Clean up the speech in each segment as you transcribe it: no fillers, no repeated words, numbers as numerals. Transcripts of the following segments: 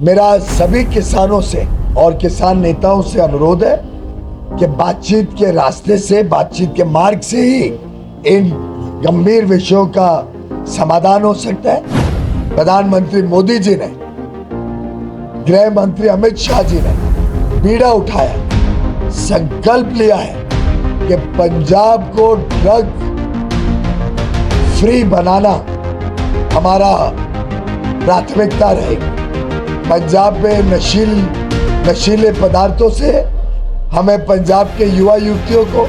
मेरा सभी किसानों से और किसान नेताओं से अनुरोध है कि बातचीत के रास्ते से, बातचीत के मार्ग से ही इन गंभीर विषयों का समाधान हो सकता है। प्रधानमंत्री मोदी जी ने, गृह मंत्री अमित शाह जी ने बीड़ा उठाया, संकल्प लिया है कि पंजाब को ड्रग फ्री बनाना हमारा प्राथमिकता रहेगी। पंजाब में नशीले पदार्थों से हमें पंजाब के युवा युवतियों को,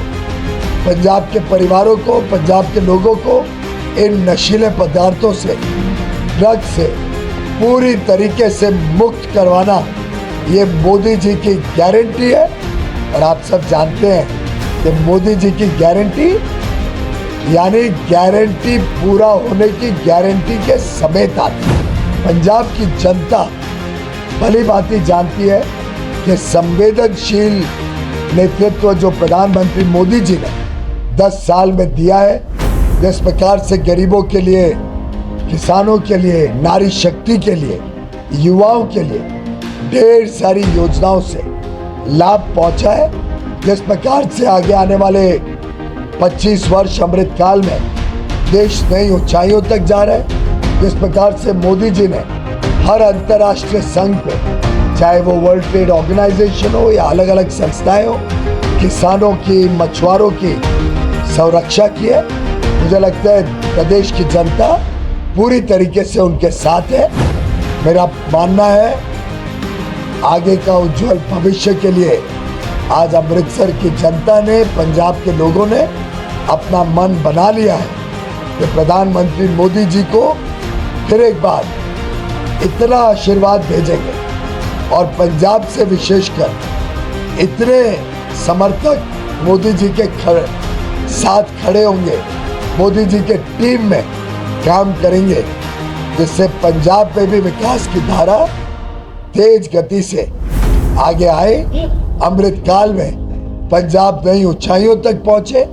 पंजाब के परिवारों को, पंजाब के लोगों को इन नशीले पदार्थों से, ड्रग से पूरी तरीके से मुक्त करवाना, ये मोदी जी की गारंटी है। और आप सब जानते हैं कि मोदी जी की गारंटी यानी गारंटी पूरा होने की गारंटी के समेत आती है। पंजाब की जनता भली भांति जानती है कि संवेदनशील नेतृत्व जो प्रधानमंत्री मोदी जी ने 10 साल में दिया है, जिस प्रकार से गरीबों के लिए, किसानों के लिए, नारी शक्ति के लिए, युवाओं के लिए ढेर सारी योजनाओं से लाभ पहुंचा है, जिस प्रकार से आगे आने वाले 25 वर्ष अमृतकाल में देश नई ऊंचाइयों तक जा रहा है, जिस प्रकार से मोदी जी ने हर अंतर्राष्ट्रीय संघ पे, चाहे वो वर्ल्ड ट्रेड ऑर्गेनाइजेशन हो या अलग अलग संस्थाएं हो, किसानों की, मछुआरों की संरक्षा की है। मुझे लगता है प्रदेश की जनता पूरी तरीके से उनके साथ है। मेरा मानना है आगे का उज्जवल भविष्य के लिए आज अमृतसर की जनता ने, पंजाब के लोगों ने अपना मन बना लिया है कि प्रधानमंत्री मोदी जी को फिर एक बार इतना आशीर्वाद भेजेंगे और पंजाब से विशेषकर इतने समर्थक मोदी जी के साथ खड़े होंगे, मोदी जी के टीम में काम करेंगे, जिससे पंजाब में भी विकास की धारा तेज गति से आगे आए। अमृतकाल में पंजाब नई ऊंचाइयों तक पहुंचे,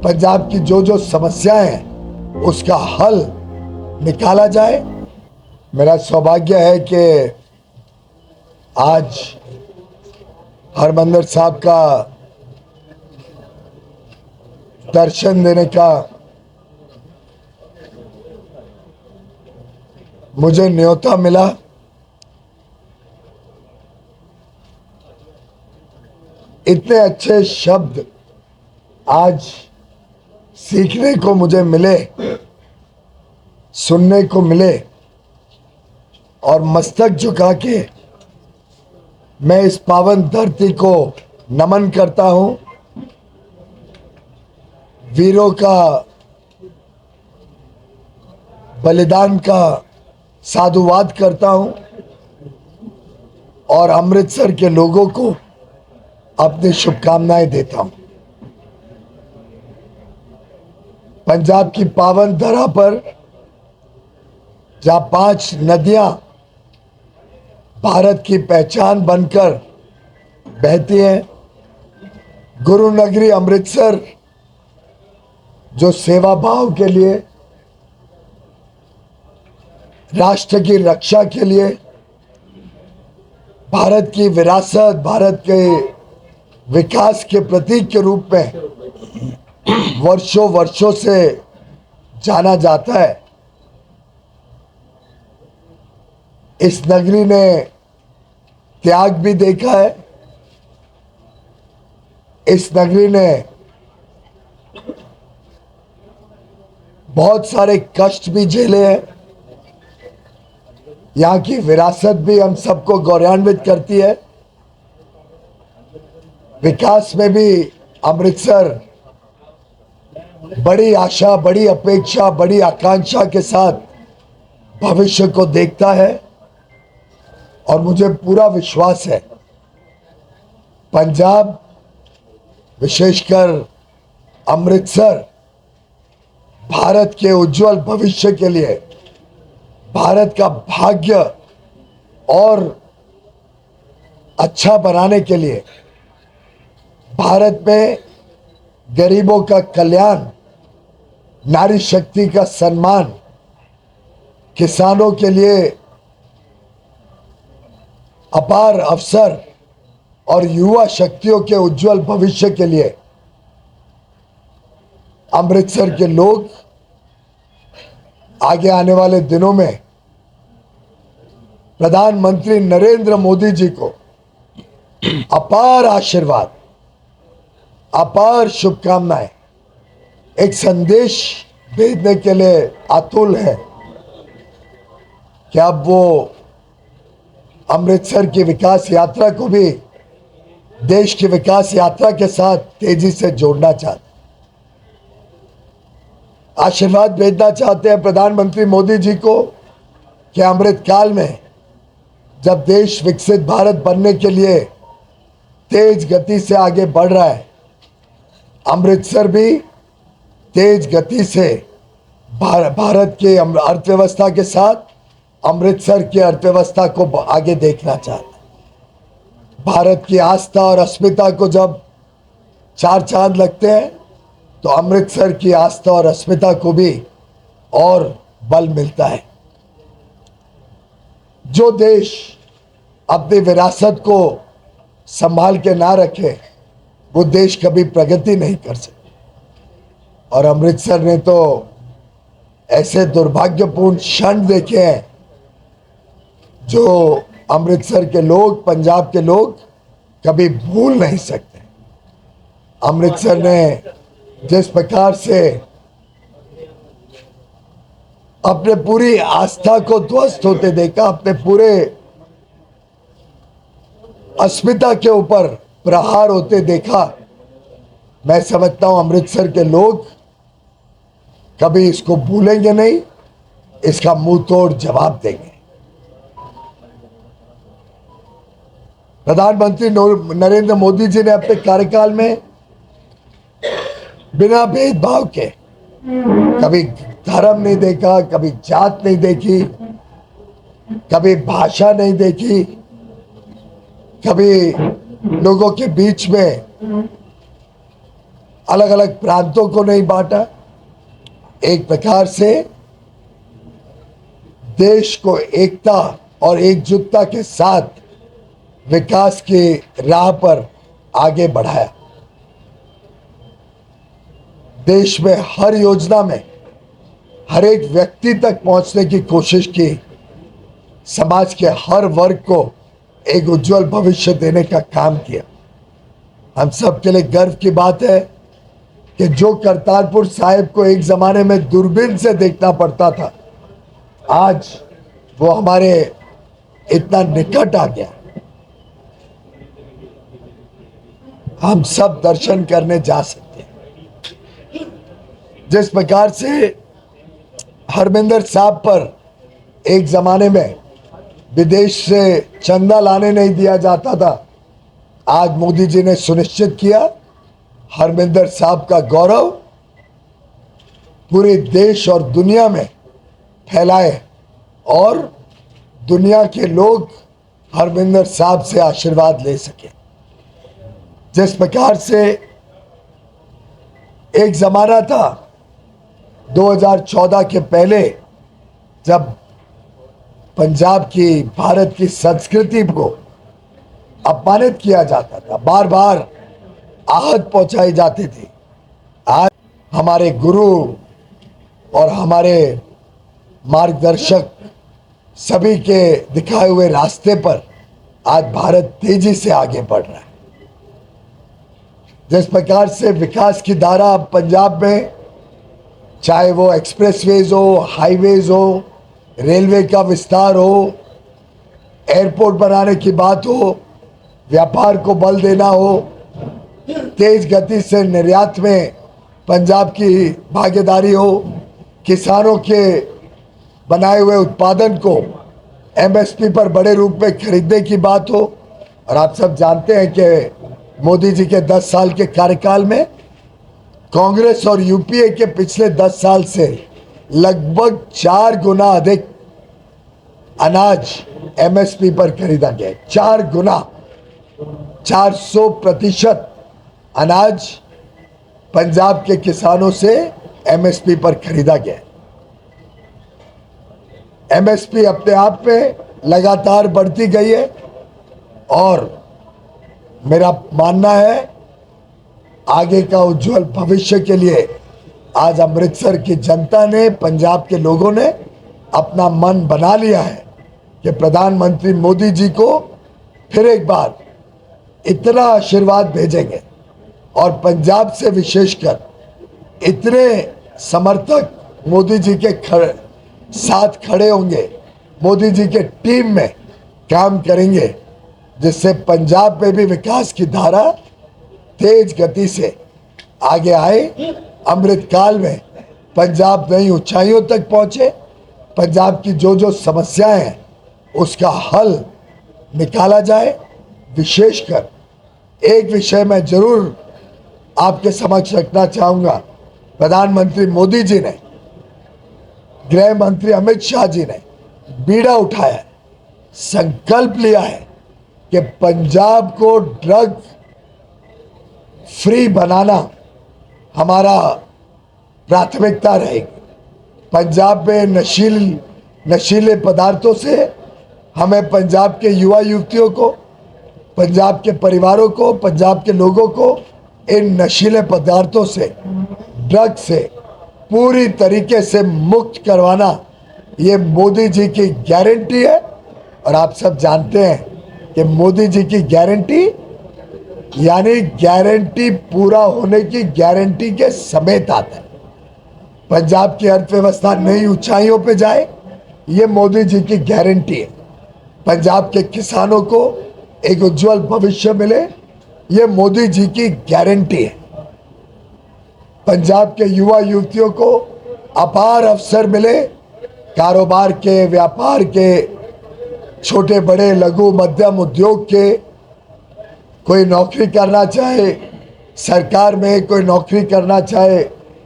पंजाब की जो समस्याएं हैं उसका हल निकाला जाए। मेरा सौभाग्य है कि आज हरमंदिर साहब का दर्शन देने का मुझे न्योता मिला। इतने अच्छे शब्द आज सीखने को मुझे मिले, सुनने को मिले, और मस्तक झुका के मैं इस पावन धरती को नमन करता हूं, वीरों का बलिदान का साधुवाद करता हूं और अमृतसर के लोगों को अपनी शुभकामनाएं देता हूं। पंजाब की पावन धरा पर जहां 5 नदियां भारत की पहचान बनकर बहती हैं, गुरु नगरी अमृतसर जो सेवा भाव के लिए, राष्ट्र की रक्षा के लिए, भारत की विरासत, भारत के विकास के प्रतीक के रूप में वर्षों से जाना जाता है, इस नगरी ने त्याग भी देखा है, इस नगरी ने बहुत सारे कष्ट भी झेले हैं। यहाँ की विरासत भी हम सबको गौरवान्वित करती है। विकास में भी अमृतसर बड़ी आशा, बड़ी अपेक्षा, बड़ी आकांक्षा के साथ भविष्य को देखता है और मुझे पूरा विश्वास है पंजाब, विशेषकर अमृतसर, भारत के उज्जवल भविष्य के लिए, भारत का भाग्य और अच्छा बनाने के लिए, भारत में गरीबों का कल्याण, नारी शक्ति का सम्मान, किसानों के लिए अपार अवसर और युवा शक्तियों के उज्जवल भविष्य के लिए अमृतसर के लोग आगे आने वाले दिनों में प्रधानमंत्री नरेंद्र मोदी जी को अपार आशीर्वाद, अपार शुभकामनाएं, एक संदेश भेजने के लिए आतुर है कि अब वो अमृतसर की विकास यात्रा को भी देश की विकास यात्रा के साथ तेजी से जोड़ना चाहते, आशीर्वाद भेजना चाहते हैं प्रधानमंत्री मोदी जी को कि अमृत काल में जब देश विकसित भारत बनने के लिए तेज गति से आगे बढ़ रहा है, अमृतसर भी तेज गति से भारत की अर्थव्यवस्था के साथ अमृतसर की अर्थव्यवस्था को आगे देखना चाहता है। भारत की आस्था और अस्मिता को जब चार चांद लगते हैं तो अमृतसर की आस्था और अस्मिता को भी और बल मिलता है। जो देश अपनी विरासत को संभाल के ना रखे वो देश कभी प्रगति नहीं कर सकते। और अमृतसर ने तो ऐसे दुर्भाग्यपूर्ण क्षण देखे हैं जो अमृतसर के लोग, पंजाब के लोग कभी भूल नहीं सकते। अमृतसर ने जिस प्रकार से अपने पूरी आस्था को ध्वस्त होते देखा, अपने पूरे अस्मिता के ऊपर प्रहार होते देखा, मैं समझता हूं अमृतसर के लोग कभी इसको भूलेंगे नहीं, इसका मुंह तोड़ जवाब देंगे। प्रधानमंत्री नरेंद्र मोदी जी ने अपने कार्यकाल में बिना भेदभाव के कभी धर्म नहीं देखा, कभी जात नहीं देखी, कभी भाषा नहीं देखी, कभी लोगों के बीच में अलग अलग प्रांतों को नहीं बांटा। एक प्रकार से देश को एकता और एकजुटता के साथ विकास की राह पर आगे बढ़ाया। देश में हर योजना में हर एक व्यक्ति तक पहुंचने की कोशिश की, समाज के हर वर्ग को एक उज्जवल भविष्य देने का काम किया। हम सब के लिए गर्व की बात है कि जो करतारपुर साहिब को एक जमाने में दूरबीन से देखना पड़ता था, आज वो हमारे इतना निकट आ गया। हम सब दर्शन करने जा सकते हैं। जिस प्रकार से हरमिंदर साहब पर एक जमाने में विदेश से चंदा लाने नहीं दिया जाता था, आज मोदी जी ने सुनिश्चित किया हरमिंदर साहब का गौरव पूरे देश और दुनिया में फैलाए और दुनिया के लोग हरमिंदर साहब से आशीर्वाद ले सके। जिस प्रकार से एक जमाना था 2014 के पहले जब पंजाब की, भारत की संस्कृति को अपमानित किया जाता था, बार बार आहत पहुंचाई जाती थी, आज हमारे गुरु और हमारे मार्गदर्शक सभी के दिखाए हुए रास्ते पर आज भारत तेजी से आगे बढ़ रहा है। जिस प्रकार से विकास की धारा पंजाब में, चाहे वो एक्सप्रेसवेज हो, हाईवेज हो, रेलवे का विस्तार हो, एयरपोर्ट बनाने की बात हो, व्यापार को बल देना हो, तेज गति से निर्यात में पंजाब की भागीदारी हो, किसानों के बनाए हुए उत्पादन को एमएसपी पर बड़े रूप में खरीदने की बात हो। और आप सब जानते हैं कि मोदी जी के 10 साल के कार्यकाल में कांग्रेस और यूपीए के पिछले 10 साल से लगभग 4 गुना अधिक अनाज एमएसपी पर खरीदा गया। 4 गुना, 400% अनाज पंजाब के किसानों से एमएसपी पर खरीदा गया। एमएसपी अपने आप में लगातार बढ़ती गई है और मेरा मानना है आगे का उज्जवल भविष्य के लिए आज अमृतसर की जनता ने, पंजाब के लोगों ने अपना मन बना लिया है कि प्रधानमंत्री मोदी जी को फिर एक बार इतना आशीर्वाद भेजेंगे और पंजाब से विशेषकर इतने समर्थक मोदी जी के साथ खड़े होंगे, मोदी जी के टीम में काम करेंगे, जिससे पंजाब में भी विकास की धारा तेज गति से आगे आए। अमृतकाल में पंजाब नई ऊंचाइयों तक पहुंचे, पंजाब की जो समस्याएं हैं उसका हल निकाला जाए। विशेषकर एक विषय मैं जरूर आपके समक्ष रखना चाहूँगा, प्रधानमंत्री मोदी जी ने, गृह मंत्री अमित शाह जी ने बीड़ा उठाया है, संकल्प लिया है कि पंजाब को ड्रग फ्री बनाना हमारा प्राथमिकता रहेगी। पंजाब में नशीले पदार्थों से हमें पंजाब के युवा युवतियों को, पंजाब के परिवारों को, पंजाब के लोगों को इन नशीले पदार्थों से, ड्रग से पूरी तरीके से मुक्त करवाना ये मोदी जी की गारंटी है। और आप सब जानते हैं कि मोदी जी की गारंटी यानी गारंटी पूरा होने की गारंटी के समेत आता है। पंजाब की अर्थव्यवस्था नई ऊंचाइयों पे जाए, ये मोदी जी की गारंटी है। पंजाब के किसानों को एक उज्जवल भविष्य मिले, ये मोदी जी की गारंटी है। पंजाब के युवा युवतियों को अपार अवसर मिले, कारोबार के, व्यापार के, छोटे बड़े लघु मध्यम उद्योग के, कोई नौकरी करना चाहे सरकार में, कोई नौकरी करना चाहे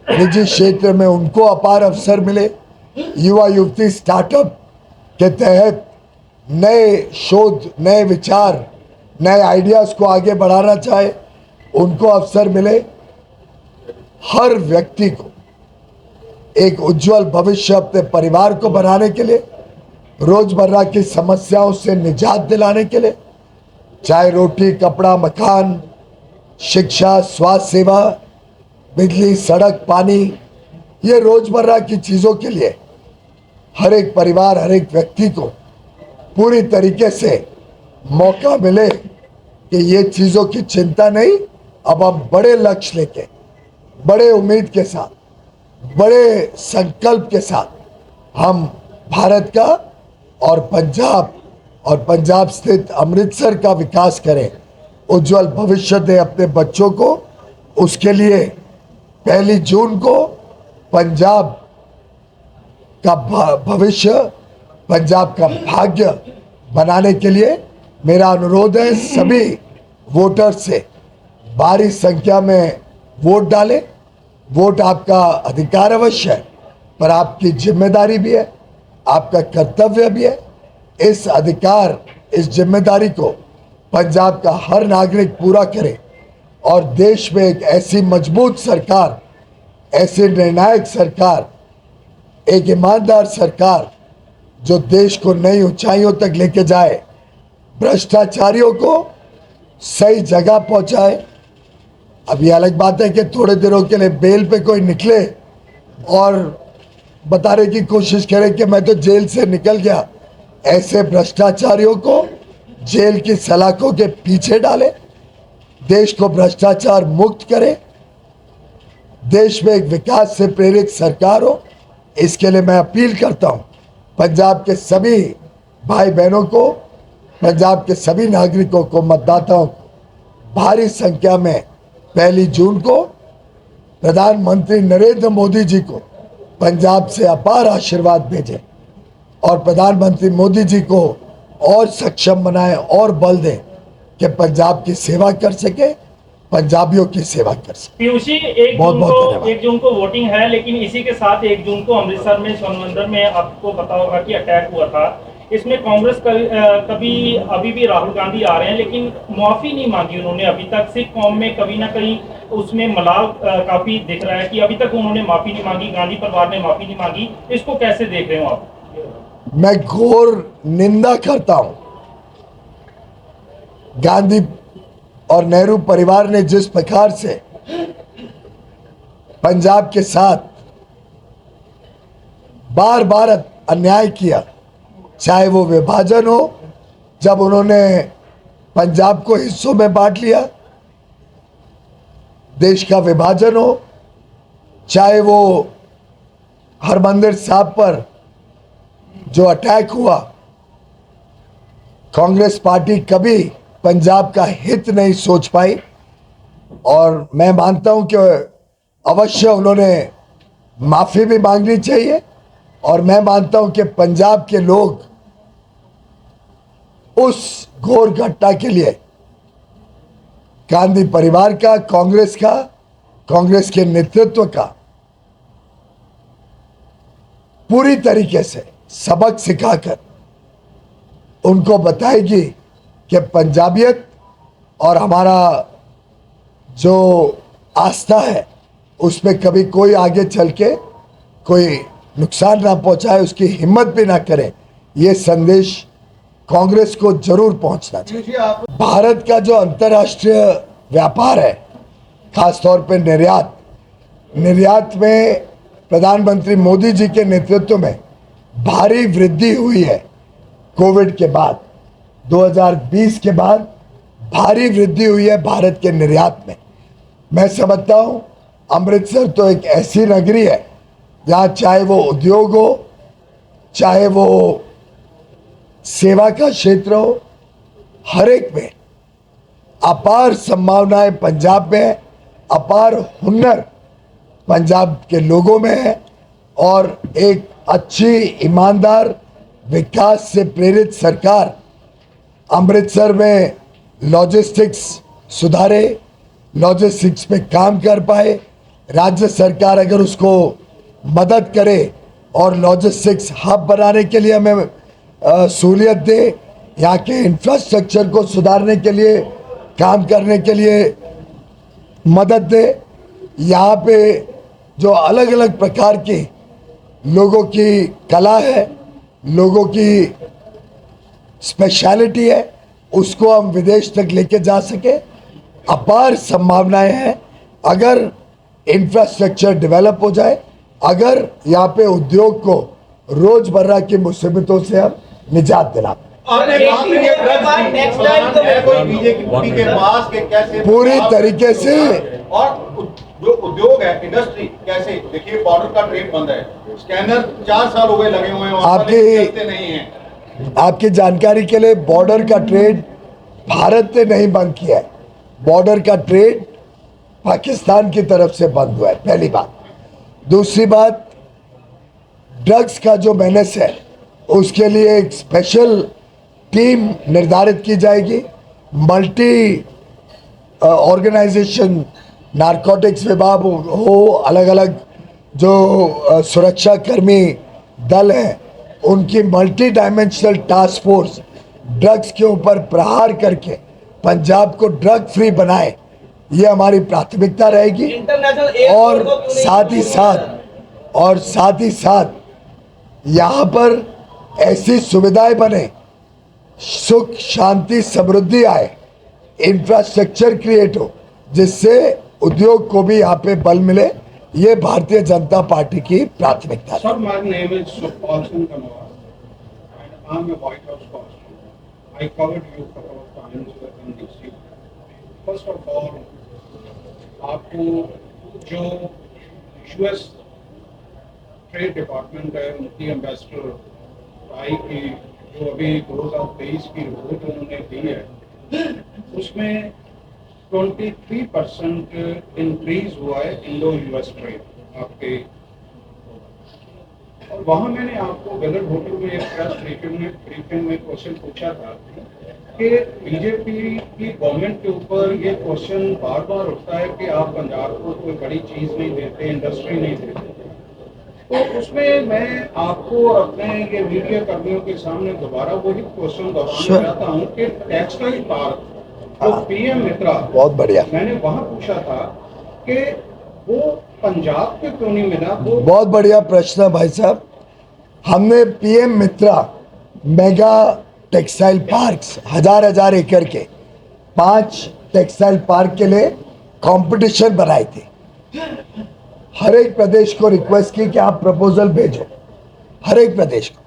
निजी क्षेत्र में, उनको अपार अवसर मिले। युवा युवती स्टार्टअप के तहत नए शोध, नए विचार, नए आइडियाज़ को आगे बढ़ाना चाहे उनको अवसर मिले। हर व्यक्ति को एक उज्जवल भविष्य अपने परिवार को बनाने के लिए, रोजमर्रा की समस्याओं से निजात दिलाने के लिए, चाहे रोटी, कपड़ा, मकान, शिक्षा, स्वास्थ्य सेवा, बिजली, सड़क, पानी, ये रोजमर्रा की चीज़ों के लिए हर एक परिवार, हर एक व्यक्ति को पूरी तरीके से मौका मिले कि ये चीज़ों की चिंता नहीं। अब हम बड़े लक्ष्य लेके, बड़े उम्मीद के साथ, बड़े संकल्प के साथ हम भारत का और पंजाब स्थित अमृतसर का विकास करें, उज्जवल भविष्य दें अपने बच्चों को। उसके लिए 1 जून को पंजाब का भविष्य, पंजाब का भाग्य बनाने के लिए मेरा अनुरोध है सभी वोटर से भारी संख्या में वोट डालें। वोट आपका अधिकार अवश्य है, पर आपकी जिम्मेदारी भी है, आपका कर्तव्य भी है। इस अधिकार, इस जिम्मेदारी को पंजाब का हर नागरिक पूरा करे और देश में एक ऐसी मजबूत सरकार, ऐसी निर्णायक सरकार, एक ईमानदार सरकार जो देश को नई ऊंचाइयों तक लेके जाए, भ्रष्टाचारियों को सही जगह पहुंचाए। अब ये अलग बात है कि थोड़े दिनों के लिए बेल पे कोई निकले और बताने की कोशिश करे कि मैं तो जेल से निकल गया। ऐसे भ्रष्टाचारियों को जेल की सलाखों के पीछे डाले, देश को भ्रष्टाचार मुक्त करे, देश में एक विकास से प्रेरित सरकार हो। इसके लिए मैं अपील करता हूं पंजाब के सभी भाई बहनों को, पंजाब के सभी नागरिकों को, मतदाताओं को भारी संख्या में 1 जून को प्रधानमंत्री नरेंद्र मोदी जी को पंजाब से अपार आशीर्वाद भेजें और प्रधानमंत्री मोदी जी को और सक्षम बनाएं और बल दें कि पंजाब की सेवा कर सके, पंजाबियों की सेवा कर सके। पीयूषी, 1 जून को वोटिंग है, लेकिन इसी के साथ 1 जून को अमृतसर में स्वर्ण मंदिर में आपको पता होगा कि अटैक हुआ था। इसमें कांग्रेस अभी भी राहुल गांधी आ रहे हैं, लेकिन माफी नहीं मांगी उन्होंने अभी तक। सिख कौम में कभी ना कहीं उसमें मलाल काफी दिख रहा है कि अभी तक उन्होंने माफी नहीं मांगी, गांधी परिवार ने माफी नहीं मांगी। इसको कैसे देख रहे हो आप? मैं घोर निंदा करता हूं गांधी और नेहरू परिवार ने जिस प्रकार से पंजाब के साथ बार बार अन्याय किया, चाहे वो विभाजन हो जब उन्होंने पंजाब को हिस्सों में बांट लिया, देश का विभाजन हो, चाहे वो हरमंदिर साहब पर जो अटैक हुआ, कांग्रेस पार्टी कभी पंजाब का हित नहीं सोच पाई। और मैं मानता हूं कि अवश्य उन्होंने माफी भी मांगनी चाहिए, और मैं मानता हूं कि पंजाब के लोग उस घोर घटना के लिए गांधी परिवार का, कांग्रेस के नेतृत्व का पूरी तरीके से सबक सिखाकर उनको बताएगी कि पंजाबियत और हमारा जो आस्था है उसमें कभी कोई आगे चल के कोई नुकसान ना पहुंचाए, उसकी हिम्मत भी ना करे। ये संदेश कांग्रेस को जरूर पहुंचना चाहिए। भारत का जो अंतर्राष्ट्रीय व्यापार है, खासतौर पे निर्यात में प्रधानमंत्री मोदी जी के नेतृत्व में भारी वृद्धि हुई है। कोविड के बाद 2020 के बाद भारी वृद्धि हुई है भारत के निर्यात में। मैं समझता हूं अमृतसर तो एक ऐसी नगरी है जहां चाहे वो उद्योग हो, चाहे वो सेवा का क्षेत्र हो, हर एक में अपार संभावनाएं पंजाब में है, अपार हुनर पंजाब के लोगों में है, और एक अच्छी ईमानदार विकास से प्रेरित सरकार अमृतसर में लॉजिस्टिक्स सुधारे, लॉजिस्टिक्स में काम कर पाए। राज्य सरकार अगर उसको मदद करे और लॉजिस्टिक्स हब बनाने के लिए हमें सहूलियत दे, यहाँ के इंफ्रास्ट्रक्चर को सुधारने के लिए, काम करने के लिए मदद दे, यहाँ पे जो अलग अलग प्रकार की लोगों की कला है, लोगों की स्पेशलिटी है, उसको हम विदेश तक लेके जा सके, अपार संभावनाएं हैं। अगर इंफ्रास्ट्रक्चर डेवलप हो जाए, अगर यहाँ पे उद्योग को रोजमर्रा की मुसीबतों से हम निजात दिला पूरी तरीके से। और जो उद्योग है, इंडस्ट्री कैसे, देखिए बॉर्डर का ट्रेड बंद है, स्कैनर 4 साल हो गए लगे हुए हैं, चलते नहीं हैं। आपकी जानकारी के लिए बॉर्डर का ट्रेड भारत ने नहीं बंद किया है, बॉर्डर का ट्रेड पाकिस्तान की तरफ से बंद हुआ है, पहली बात। दूसरी बात, ड्रग्स का जो मेनेस है उसके लिए एक स्पेशल टीम निर्धारित की जाएगी। मल्टी ऑर्गेनाइजेशन, नारकोटिक्स विभाग हो, अलग अलग जो सुरक्षा कर्मी दल हैं, उनकी multi dimensional task force drugs के ऊपर प्रहार करके पंजाब को ड्रग फ्री बनाए, ये हमारी प्राथमिकता रहेगी। और साथ ही साथ यहाँ पर ऐसी सुविधाएं बने, सुख शांति समृद्धि आए, इंफ्रास्ट्रक्चर क्रिएट हो, जिससे उद्योग को भी यहाँ पे बल मिले। ये भारतीय जनता पार्टी की प्राथमिकता है। Sir, my name is Sukhpal Singh Kanwar and I'm a White House correspondent. I covered you a couple of times in DC. First of all, आपको जो US ट्रेड डिपार्टमेंट है, उनकी एम्बेसडर आई की जो अभी 2023 की रिपोर्ट उन्होंने दी है, उसमें 23% इंक्रीज हुआ है इंडो यूएस ट्रेड आपके। और वहाँ मैंने आपको गलत होटल में एक प्रेस ब्रीफिंग में क्वेश्चन पूछा था कि बीजेपी की गवर्नमेंट के ऊपर ये क्वेश्चन बार बार उठता है कि आप पंजाब को कोई बड़ी चीज़ नहीं देते, इंडस्ट्री नहीं देते। तो उसमें मैं आपको और अपने ये मीडिया कर्मियों के सामने दोबारा वही क्वेश्चन दोहराना चाहता हूँ कि टेक्सटाइल पार्क तो पीएम मित्रा, बहुत बढ़िया, मैंने वहाँ पूछा था कि वो पंजाब के क्यों नहीं मिला। वो बहुत बढ़िया प्रश्न है भाई साहब। हमने पीएम मित्रा मेगा टेक्सटाइल पार्क्स 1000 एकड़ के 5 टेक्सटाइल पार्क के लिए कंपटीशन बनाई थी। हर एक प्रदेश को रिक्वेस्ट की कि आप प्रपोजल भेजो, हर एक प्रदेश को,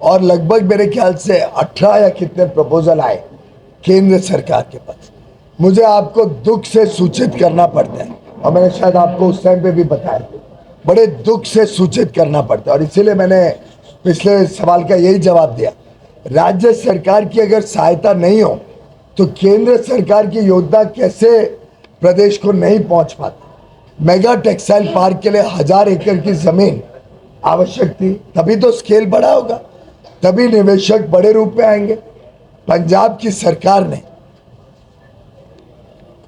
और लगभग मेरे ख्याल से 18 या कितने प्रपोजल आए केंद्र सरकार के पास। मुझे आपको दुख से सूचित करना पड़ता है, और मैंने शायद आपको उस टाइम पे भी बताया, बड़े दुख से सूचित करना पड़ता है, और इसीलिए मैंने पिछले सवाल का यही जवाब दिया। राज्य सरकार की अगर सहायता नहीं हो तो केंद्र सरकार की योजना कैसे प्रदेश को नहीं पहुंच पाती। मेगा टेक्सटाइल पार्क के लिए 1000 एकड़ की जमीन आवश्यक थी, तभी तो स्केल बड़ा होगा, तभी निवेशक बड़े रूप में आएंगे। पंजाब की सरकार ने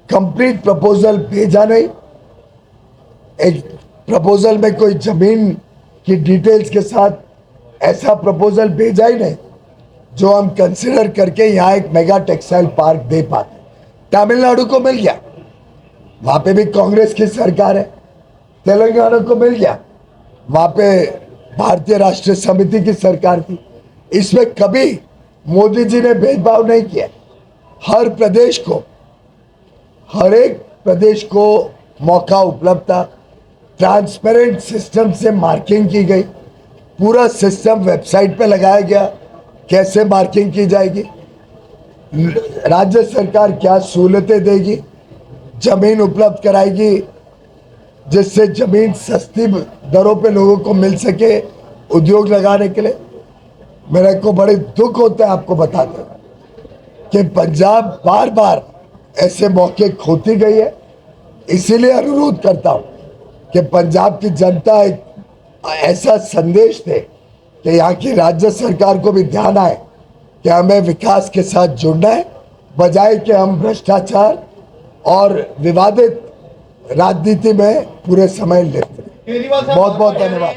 कंप्लीट प्रपोजल भेजा नहीं, एक प्रपोजल में कोई जमीन की डिटेल्स के साथ ऐसा प्रपोजल भेजा ही नहीं जो हम कंसिडर करके यहाँ एक मेगा टेक्सटाइल पार्क दे पाते। तमिलनाडु को मिल गया, वहाँ पे भी कांग्रेस की सरकार है। तेलंगाना को मिल गया, वहाँ पे भारतीय राष्ट्रीय समिति की सरकार थी। इसमें कभी मोदी जी ने भेदभाव नहीं किया। हर प्रदेश को, हर एक प्रदेश को मौका उपलब्ध था। ट्रांसपेरेंट सिस्टम से मार्किंग की गई, पूरा सिस्टम वेबसाइट पे लगाया गया, कैसे मार्किंग की जाएगी, राज्य सरकार क्या सहूलतें देगी, जमीन उपलब्ध कराएगी जिससे जमीन सस्ती दरों पे लोगों को मिल सके उद्योग लगाने के लिए। मेरे को बड़े दुख होता है आपको बताते कि पंजाब बार बार ऐसे मौके खोती गई है। इसीलिए अनुरोध करता हूँ कि पंजाब की जनता एक ऐसा संदेश दे कि यहाँ की राज्य सरकार को भी ध्यान आए कि हमें विकास के साथ जुड़ना है, बजाय कि हम भ्रष्टाचार और विवादित राजनीति में पूरे समय लेते हैं। केजरीवाल साहब बहुत बहुत धन्यवाद।